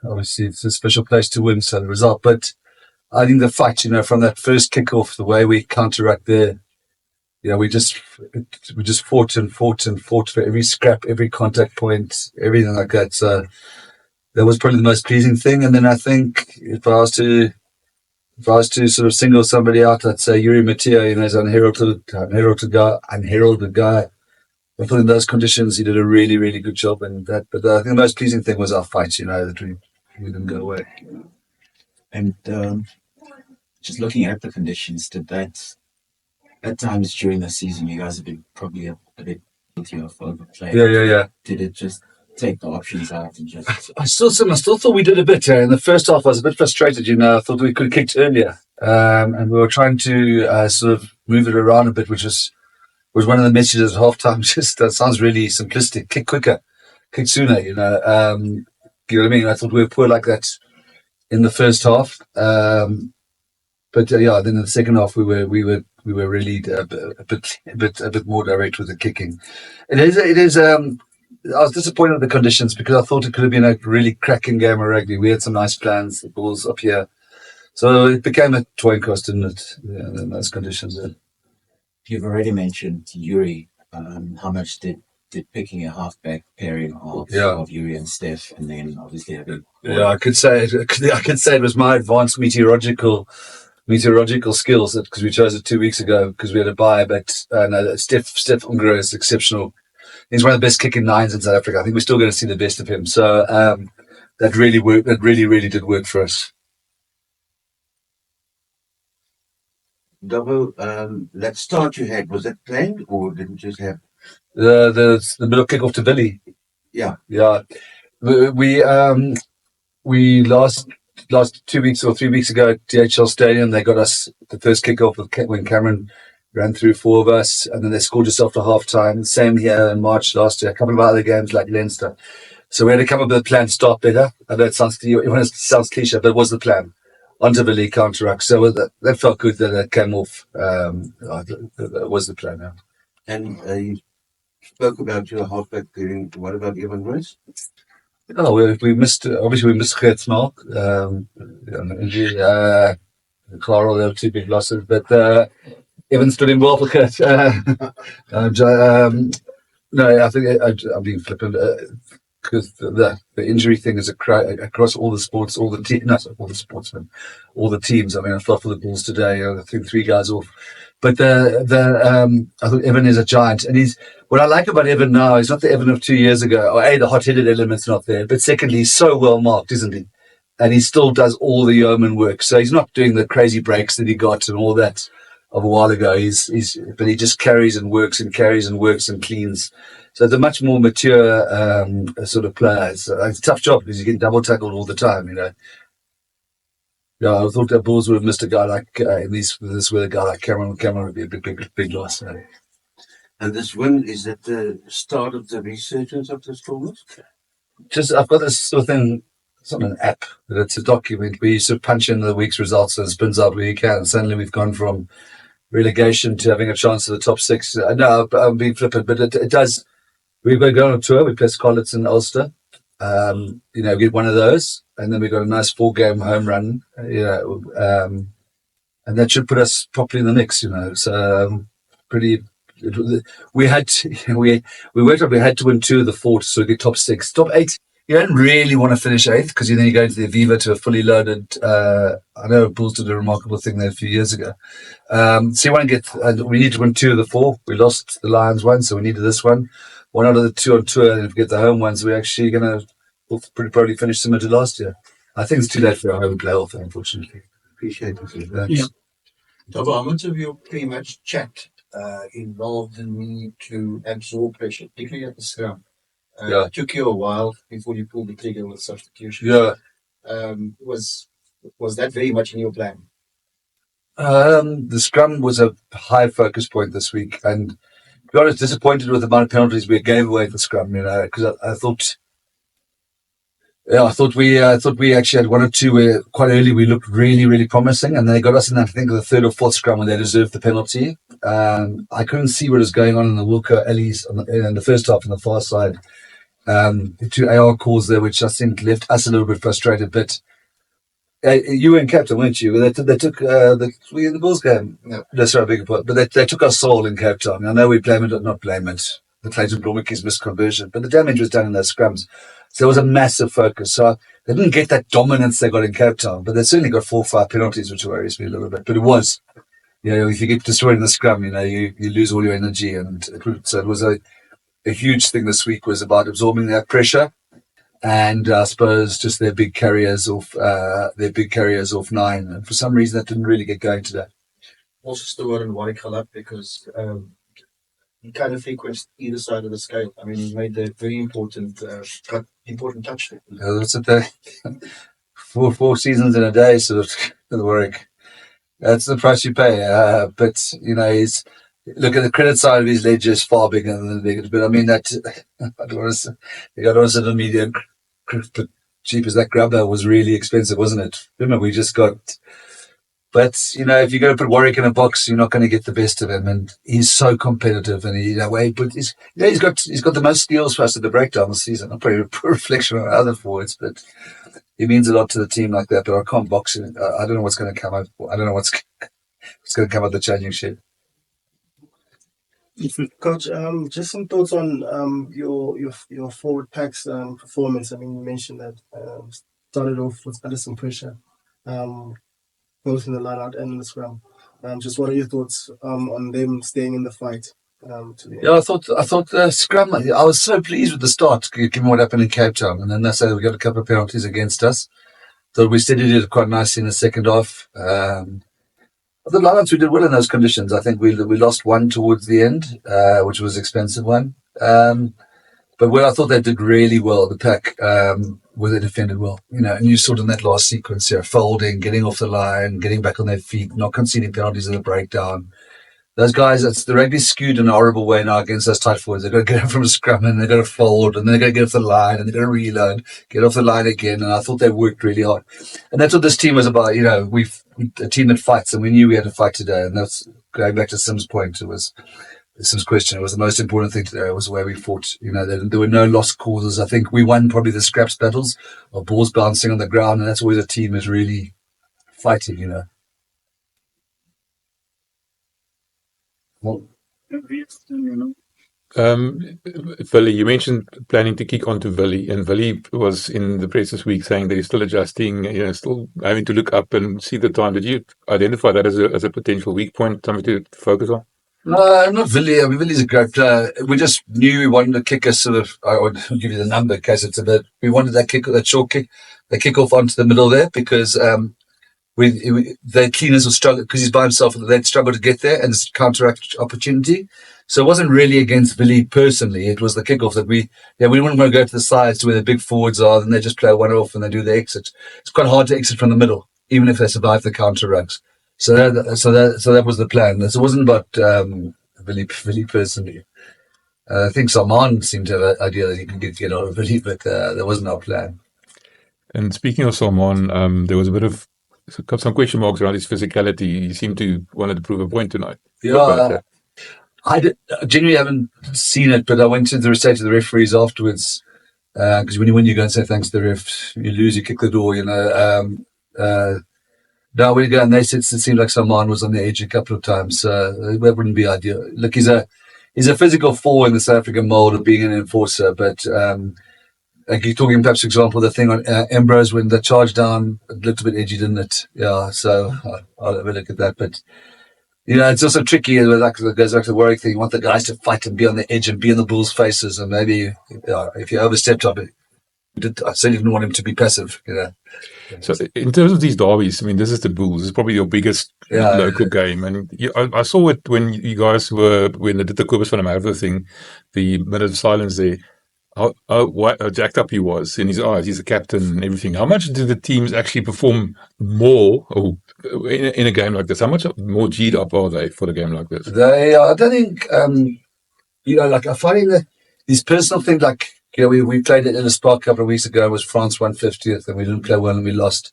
obviously it's a special place to win, so the result. But I think the fight, from that first kickoff, the way we counteract there, we just fought and fought and fought for every scrap, every contact point, everything like that. So that was probably the most pleasing thing. And then I think if I was to sort of single somebody out, I'd say Yuri Mattia, is an unheralded guy. I thought in those conditions he did a really, really good job. And that, but I think the most pleasing thing was our fight, that we didn't go away. And just looking at the conditions, did that at times during the season you guys have been probably a bit guilty of overplay? Yeah. Did it just take the options out and just? I still thought we did a bit. In the first half, I was a bit frustrated. I thought we could have kicked earlier, and we were trying to sort of move it around a bit, which was one of the messages at halftime. Just that sounds really simplistic. Kick quicker, kick sooner. You know what I mean? I thought we were poor like that in the first half, but then in the second half we were really a bit more direct with the kicking. It is. I was disappointed with the conditions because I thought it could have been a really cracking game of rugby. We had some nice plans, the balls up here. So it became a toying cost, didn't it, in those conditions. You've already mentioned Yuri. How much did picking a halfback pairing of Yuri and Steph, and then obviously having... Yeah, I could say it was my advanced meteorological skills because we chose it 2 weeks ago because we had a bye. But no, Steph Ungro is exceptional. He's one of the best kicking nines in South Africa. I think we're still going to see the best of him. So that really worked. That really did work for us. Double, that start you had, was that planned or did it just happen? The middle kick off to Billy. Yeah. We last 2 weeks or 3 weeks ago at DHL Stadium, they got us the first kick off when Cameron ran through 4 of us, and then they scored just after half time. Same here in March last year, a couple of other games like Leinster. So we had to come up with a plan to start better. I know it sounds cliche, but it was the plan. Onto the league counteract. So that felt good that it came off. That was the plan now. And you spoke about your halfback pairing. What about Evan Royce? Oh, we missed Gert Smalk. Injury. Clara, there were 2 big losses, but Evan stood in well for Gert. No, I think I'm being flippant because the injury thing is across all the sports, all the teams. I mean, I felt for the Bulls today. I think 3 guys off, but I thought Evan is a giant, and what I like about Evan now is not the Evan of 2 years ago. Or the hot-headed element's not there, but secondly, he's so well marked, isn't he? And he still does all the yeoman work. So he's not doing the crazy breaks that he got and all that of a while ago. But he just carries and works and cleans. So it's a much more mature sort of player. It's a tough job because you get double tackled all the time, Yeah, I thought that Bulls would have missed a guy like this with a guy like Cameron. Cameron would be a big loss. And this win, is that the start of the resurgence of the Stormers? I've got this sort of thing. It's not an app, but it's a document where you sort of punch in the week's results and it spins out where you can. And suddenly we've gone from relegation to having a chance at the top 6. No, I'm being flippant, but it does. We've got to go on a tour. We play Scarlets in Ulster. We get one of those, and then we've got a nice 4-game home run. And that should put us properly in the mix. So pretty. We had to win 2 of the 4 to sort of get top 6, top 8. You don't really want to finish 8th because then you go into the Aviva to a fully loaded. I know Bulls did a remarkable thing there a few years ago. So you want to get. We need to win 2 of the 4. We lost the Lions one, so we needed this one. 1 out of the 2 on tour, and if we get the home ones, we're actually we'll pretty probably finish similar to last year. I think it's too late for a home playoff, unfortunately. Appreciate it. Yeah. Double, how much of your pre-match chat involved the need to absorb pressure, particularly at the scrum? It took you a while before you pulled the trigger with substitution. Yeah. Was that very mumuch in your plan? The scrum was a high focus point this week, and to be honest, disappointed with the amount of penalties we gave away for scrum. Because I thought we actually had 1 or 2 where quite early we looked really, really promising, and they got us in, I think, the 3rd or 4th scrum when they deserved the penalty. I couldn't see what was going on in the Wilco alleys in the first half on the far side. The 2 AR calls there, which I think left us a little bit frustrated. But you were in captain, weren't you? They took were you in the Bulls game? No. That's right, I beg your pardon. But they took our soul in Cape Town. I know we blame it or not blame it, the Clayton Blomicky's misconversion, but the damage was done in those scrums. So there was a massive focus. So they didn't get that dominance they got in Cape Town, but they certainly got 4 or 5 penalties, which worries me a little bit. But it was, if you get destroyed in the scrum, you lose all your energy. And so it was a huge thing this week was about absorbing that pressure. And I suppose just their big carriers off 9. And for some reason, that didn't really get going today. Also Stewart and Warwick up because he kind of frequenced either side of the scale. I mean, he made that very important touch. That's what they 4 seasons in a day, sort of the work. That's the price you pay. But he's look at the credit side of his ledger is far bigger than the negative. But I mean that I don't want to say the media, but cheap as that grubber was really expensive, wasn't it? Remember, we just got. But if you're going to put Warwick in a box, you're not going to get the best of him, and he's so competitive. And he's got the most skills for us at the breakdown this season. Not probably a poor reflection on other forwards, but he means a lot to the team like that. But I can't box him. I don't know what's going to come out. I don't know what's going to come out the changing shed. Coach, just some thoughts on your forward pack's performance. I mean, you mentioned that started off with under some pressure, both in the line-out and in the scrum. Just what are your thoughts on them staying in the fight? Yeah, I thought the scrum. I was so pleased with the start, given what happened in Cape Town, and then they say we got a couple of penalties against us. Thought we steadied it quite nicely in the second half. The lineouts we did well in those conditions. I think we lost one towards the end, which was an expensive one. But where I thought they did really well, the pack, where they defended well. And you saw it in that last sequence here, folding, getting off the line, getting back on their feet, not conceding penalties in the breakdown. Those guys, the rugby's skewed in a horrible way now against those tight forwards. They've got to get up from a scrum and they've got to fold and then they've got to get off the line and they've got to reload, get off the line again. And I thought they worked really hard. And that's what this team was about. We've a team that fights, and we knew we had to fight today. And that's going back to Sim's point. It was Sim's question. It was the most important thing today. It was the way we fought. There were no lost causes. I think we won probably the scraps battles of balls bouncing on the ground. And that's always a team is really fighting, Well, Willie, you mentioned planning to kick on to Willie, and Willie was in the press this week saying that he's still adjusting, still having to look up and see the time. Did you identify that as a potential weak point, something to focus on? No, not Willie. I mean, Willie's a great player. We just knew we wanted to kick us I would give you the number in case it's a bit. We wanted that short kick, the kick off onto the middle there because the cleaners will struggle because he's by himself. They'd struggle to get there and it's counteract opportunity. So it wasn't really against Willie personally. It was the kickoff that we wouldn't want to go to the sides to where the big forwards are. Then they just play one off and they do the exit. It's quite hard to exit from the middle, even if they survive the counter rucks. So that was the plan. So it wasn't about Willie personally. I think Salman seemed to have an idea that he could get out of Willie, but that wasn't our plan. And speaking of Salman, there was a bit of some question marks around his physicality. He seemed to wanted to prove a point tonight. Yeah, I genuinely haven't seen it, but I went to say to the referees afterwards because when you go and say thanks to the ref, you lose, you kick the door. No, we go and they said it seemed like Salman was on the edge a couple of times. That wouldn't be ideal. Look, he's a physical four in the South African mold of being an enforcer, but. Like you're talking, perhaps, for example, the thing on Ambrose when the charge down, it looked a bit edgy, didn't it? Yeah, so I'll have a look at that. But, it's also tricky. It goes back to the Warwick thing. You want the guys to fight and be on the edge and be in the Bulls' faces. And maybe if you overstepped up, I certainly didn't want him to be passive. So in terms of these derbies, I mean, this is the Bulls. It's probably your biggest local game. And I saw it when you guys when they did the Kobus van der Merwe thing, the minute of silence there. How jacked up he was in his eyes. He's a captain and everything. How much do the teams actually perform more in a game like this? How much more G'd up are they for a game like this? They are. I don't think, like I'm finding these personal things like, we played it in a Spark a couple of weeks ago. It was France 150th and we didn't play well and we lost.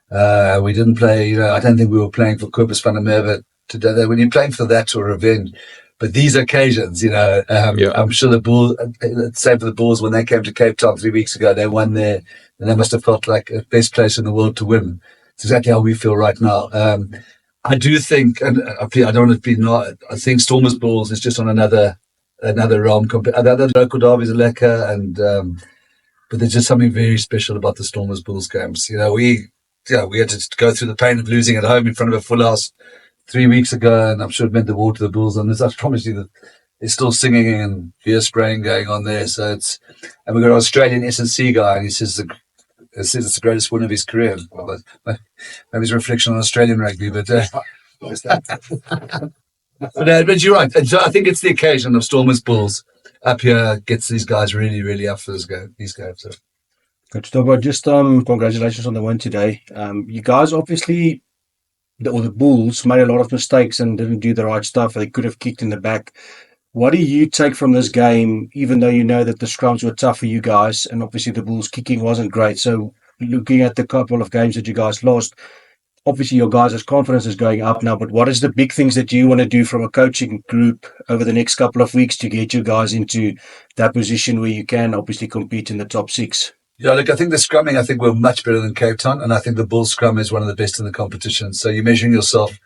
We didn't play, I don't think we were playing for Kobus van der Merwe today. When you're playing for that or revenge, But these occasions, I'm sure the Bulls, same for the Bulls when they came to Cape Town 3 weeks ago, they won there, and they must have felt like the best place in the world to win. It's exactly how we feel right now. I do think, and I don't want to be not, I think Stormers Bulls is just on another realm. Other local derbies are lekker, and but there's just something very special about the Stormers Bulls games. We had to go through the pain of losing at home in front of a full house 3 weeks ago, and I'm sure it meant the war to the Bulls. And I promise you that there's still singing and beer spraying going on there. So and we've got an Australian S&C guy, and he says it's the greatest win of his career. Well, maybe it's a reflection on Australian rugby, but but you're right. And so I think it's the occasion of Stormers Bulls up here gets these guys really, really up for these games. So. Good stuff. Just congratulations on the win today. You guys obviously, the Bulls made a lot of mistakes and didn't do the right stuff. They could have kicked in the back. What do you take from this game, even though you know that the scrums were tough for you guys, and obviously the Bulls kicking wasn't great? So looking at the couple of games that you guys lost, obviously your guys' confidence is going up now, but what is the big things that you want to do from a coaching group over the next couple of weeks to get you guys into that position where you can obviously compete in the top 6? Yeah, look, I think the scrumming, I think we're much better than Cape Town, and I think the Bulls scrum is one of the best in the competition. So you're measuring yourself.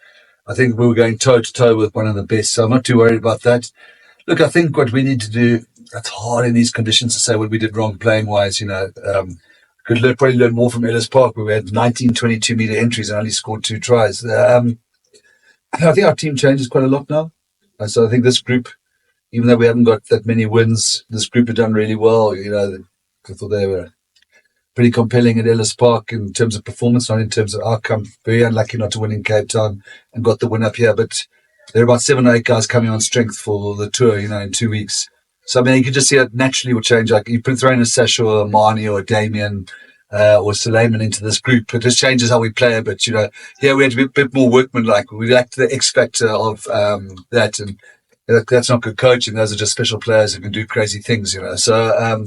I think we were going toe-to-toe with one of the best, so I'm not too worried about that. Look, I think what we need to do, it's hard in these conditions to say what we did wrong playing-wise, could probably learn more from Ellis Park, where we had 19 22-metre entries and only scored 2 tries. I think our team changes quite a lot now. So I think this group, even though we haven't got that many wins, this group have done really well. I thought they were pretty compelling at Ellis Park in terms of performance, not in terms of outcome. Very unlucky not to win in Cape Town and got the win up here. But there are about 7 or 8 guys coming on strength for the tour, in 2 weeks. So, I mean, you can just see it naturally will change. Like you throw in a Sasha or a Marnie or a Damien or Suleiman into this group. It just changes how we play a bit, Yeah, we had to be a bit more workmanlike. We lacked the X factor of that. And that's not good coaching. Those are just special players who can do crazy things, So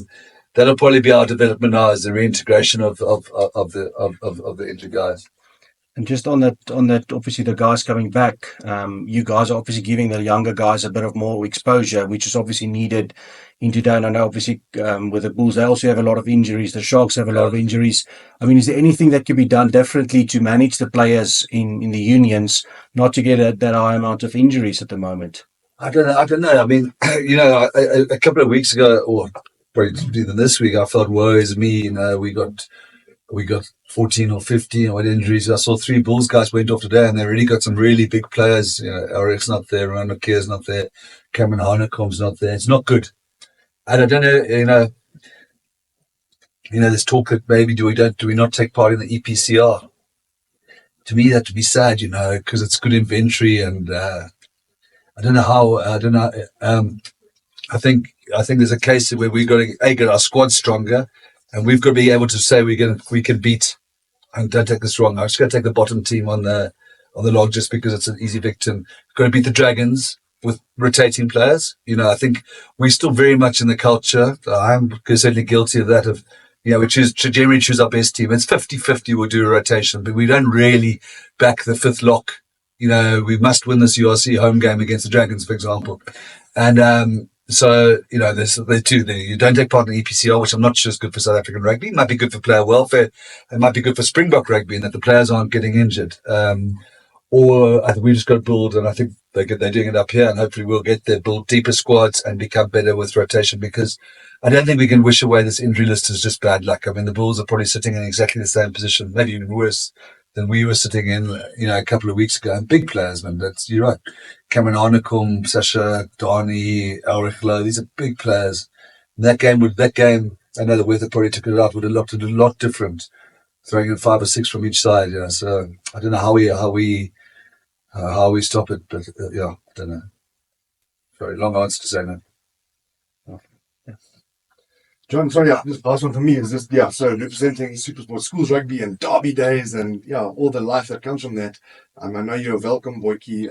that'll probably be our development now, is the reintegration of the injured guys. And just on that, obviously the guys coming back, you guys are obviously giving the younger guys a bit of more exposure, which is obviously needed in today. And I know obviously with the Bulls, they also have a lot of injuries. The Sharks have a lot of injuries. I mean, is there anything that can be done differently to manage the players in the unions, not to get that high amount of injuries at the moment? I don't know. I mean, a couple of weeks ago, or probably even this week, I felt, woe is me. We got 14 or 15 or injuries. I saw 3 Bulls guys went off today, and they really got some really big players. Eric's not there, Ronald Keir's not there, Cameron Hanekom's not there. It's not good. And I don't know, there's talk that maybe do we not take part in the EPCR? To me, that would be sad, because it's good inventory, and I don't know how. I don't know. I think there's a case where we've got to get our squad stronger. And we've got to be able to say we can beat. And don't take this wrong. I'm just going to take the bottom team on the log just because it's an easy victim. We've got to beat the Dragons with rotating players. I think we're still very much in the culture. I'm certainly guilty of that. We generally choose our best team. It's 50-50. We'll do a rotation, but we don't really back the 5th lock. We must win this URC home game against the Dragons, for example, and. So, there's the two there. You don't take part in the EPCR, which I'm not sure is good for South African rugby. It might be good for player welfare. It might be good for Springbok rugby in that the players aren't getting injured. Or I think we just got to build, and I think they're doing it up here, and hopefully we'll get there, build deeper squads and become better with rotation, because I don't think we can wish away this injury list as just bad luck. I mean, the Bulls are probably sitting in exactly the same position, maybe even worse than we were sitting in, a couple of weeks ago. And big players, man. You're right. Cameron Arnekom, Sasha, Donny, Ulrich Lowe, these are big players. And that game, I know the weather probably took it out, would have looked a lot different, throwing in 5 or 6 from each side. So I don't know how we stop it, but I don't know. Very long answer to say no. John, sorry, this last one for me is just, so representing Supersport Schools Rugby and Derby Days and, all the life that comes from that. I know you're welcome, Boykie.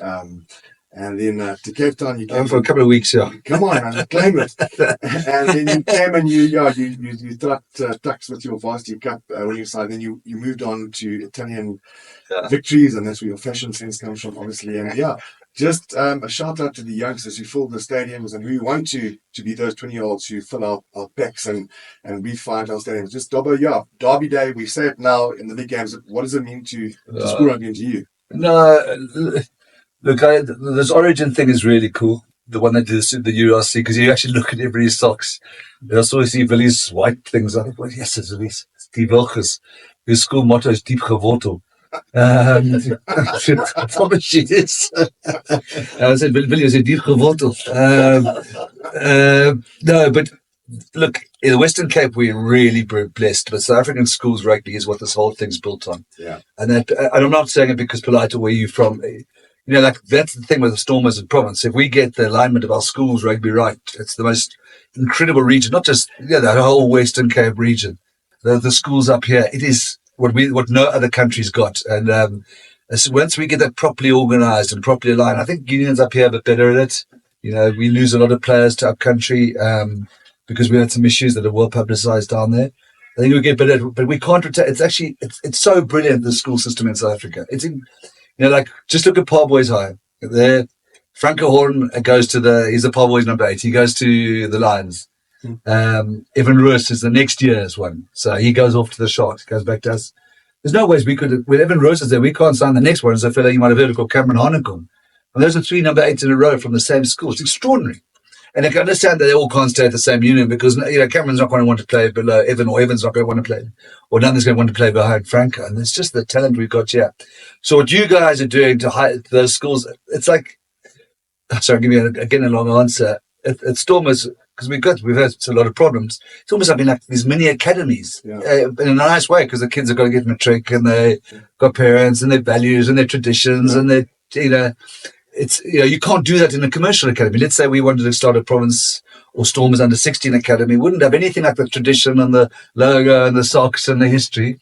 And then to Cape Town, you came for a couple of weeks, yeah. Come on, man, claim it. And then you came and you tucked with your Varsity Cup winning side. Then you moved on to Italian victories, and that's where your fashion sense comes from, obviously. And just a shout out to the youngsters who fill the stadiums and who want to be those 20-year-olds who fill our packs and we find our stadiums. Just Derby Day, we say it now in the big games. What does it mean to school rugby to you? No, look, this Origin thing is really cool. The one that did the URC, because you actually look at everybody's socks. I saw see Billy's white things. I think, well, yes, it's Billy's. Steve Wilkes. His school motto is Diep Gewortel. I promise you this. I said, Billy was a Diep Gewortel. No, but look, in the Western Cape, we're really blessed. But South African schools rugby is what this whole thing's built on. Yeah. And I'm not saying it because polite or where you're from. You know, like that's the thing with the Stormers and Province. If we get the alignment of our schools rugby right, it's the most incredible region. Not just the whole Western Cape region. The schools up here, it is what no other country's got. And once we get that properly organised and properly aligned, I think unions up here are a bit better at it. You know, we lose a lot of players to up country because we had some issues that are well publicised down there. I think we get better, but we can't retain. It's so brilliant, the school system in South Africa. You know, like, just look at Parboys High. There, Franco Horn he's the Parboys number 8. He goes to the Lions. Evan Roos is the next year's one. So he goes off to the Sharks, goes back to us. There's no ways we could, when Evan Roos is there, we can't sign the next one. As a fellow you might have heard of called Cameron Harnicom. And those are 3 number 8s in a row from the same school. It's extraordinary. And I can understand that they all can't stay at the same union because, you know, Cameron's not going to want to play below Evan, or Evan's not going to want to play, or none is going to want to play behind Franco. And it's just the talent we've got here. So what you guys are doing to hide those schools, it's like, sorry, I'll give you again a long answer. At Stormers, because we've had a lot of problems. It's almost like these mini academies in a nice way, because the kids have got to get matric and they got parents and their values and their traditions and their, you know. It's, you know, you can't do that in a commercial academy. Let's say we wanted to start a Province or Stormers under 16 academy. Wouldn't have anything like the tradition and the logo and the socks and the history.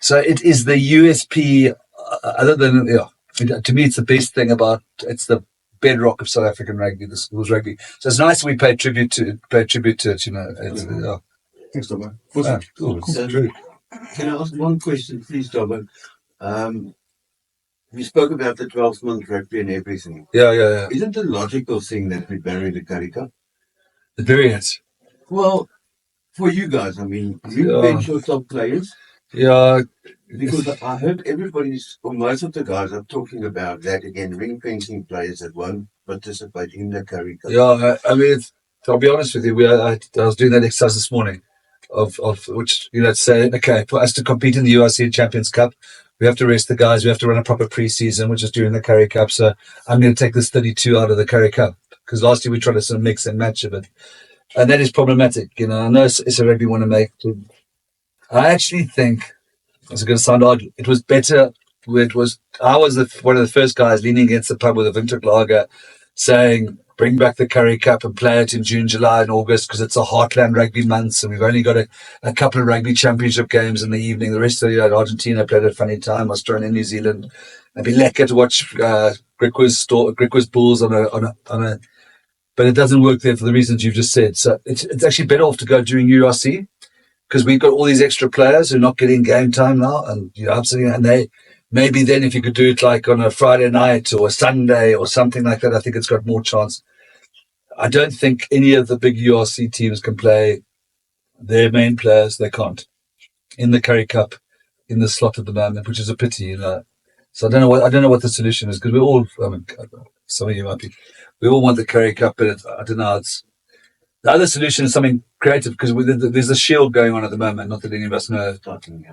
So it is the USP. Other than, to me, it's the best thing it's the bedrock of South African rugby, the schools rugby. So it's nice that we pay tribute to it. You know, Thanks, Dobbo. Cool. True. Can I ask one question, please, Dobbo? We spoke about the 12-month rugby and everything. Yeah. Isn't the logical thing that we bury the Currie Cup? The variants. Well, for you guys, I mean, you bench your top players. Yeah. Because I heard most of the guys are talking about that again, ring-fencing players that won't participate in the Currie Cup. Yeah, I mean, I'll be honest with you, I was doing that exercise this morning of which, you know, say, okay, for us to compete in the URC Champions Cup, we have to rest the guys. We have to run a proper pre-season, which is during the Currie Cup. So I'm going to take this 32 out of the Currie Cup because last year we tried to sort of mix and match a bit. And that is problematic. You know, I know it's a rugby want to make. I actually think, it's going to sound odd, it was better. I was one of the first guys leaning against the pub with a Windhoek lager saying, bring back the Currie Cup and play it in June, July and August because it's a heartland rugby months and we've only got a couple of rugby championship games in the evening. The rest of the year, Argentina played at a funny time, Australia and New Zealand. It'd be lekker to watch Griquas Bulls on a but it doesn't work there for the reasons you've just said. So it's actually better off to go during URC because we've got all these extra players who are not getting game time now and, you know, absolutely, and they maybe then if you could do it like on a Friday night or a Sunday or something like that, I think it's got more chance. I don't think any of the big URC teams can play their main players. They can't in the Currie Cup in the slot at the moment, which is a pity, you know. So I don't know what the solution is because we all, I mean, some of you might be, we all want the Currie Cup, but I don't know. The other solution is something creative because there's a shield going on at the moment. Not that any of us know.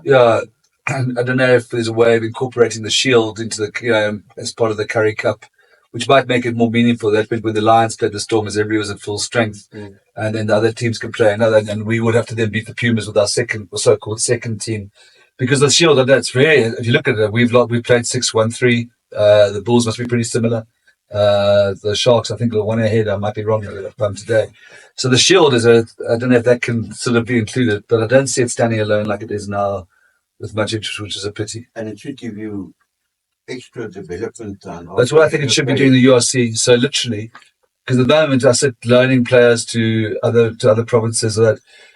Yeah. And I don't know if there's a way of incorporating the shield into the, as part of the Currie Cup, which might make it more meaningful. That bit where the Lions played the Stormers, everybody was at full strength, and then the other teams can play another, and we would have to then beat the Pumas with our so-called second team, because the shield, that's very. If you look at it, we've played 6-1-3. The Bulls must be pretty similar. The Sharks, I think, are one ahead. I might be wrong today. So the shield is I don't know if that can sort of be included, but I don't see it standing alone like it is now with much interest, which is a pity. And it should give you extra development time. That's what I think it should be doing the URC. So literally, because at the moment I said loaning players to other provinces.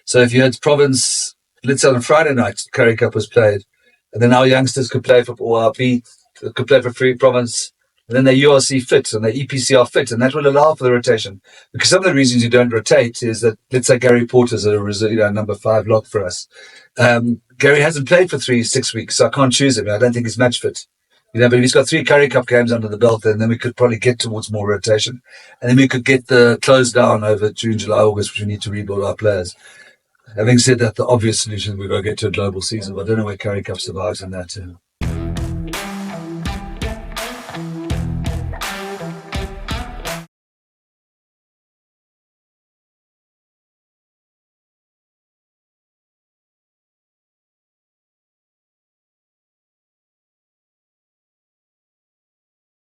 So if you had province, let's say on Friday night, the Currie Cup was played, and then our youngsters could play for ORB, could play for Free Province, and then they're URC fit and they're EPCR fit, and that will allow for the rotation. Because some of the reasons you don't rotate is that, let's say Gary Porter's a number 5 lock for us. Gary hasn't played for 6 weeks, so I can't choose him. I don't think he's match fit. But if he's got 3 Currie Cup games under the belt, then we could probably get towards more rotation. And then we could get the close down over June, July, August, which we need to rebuild our players. Having said that, the obvious solution, we've got to get to a global season, but I don't know where Currie Cup survives in that.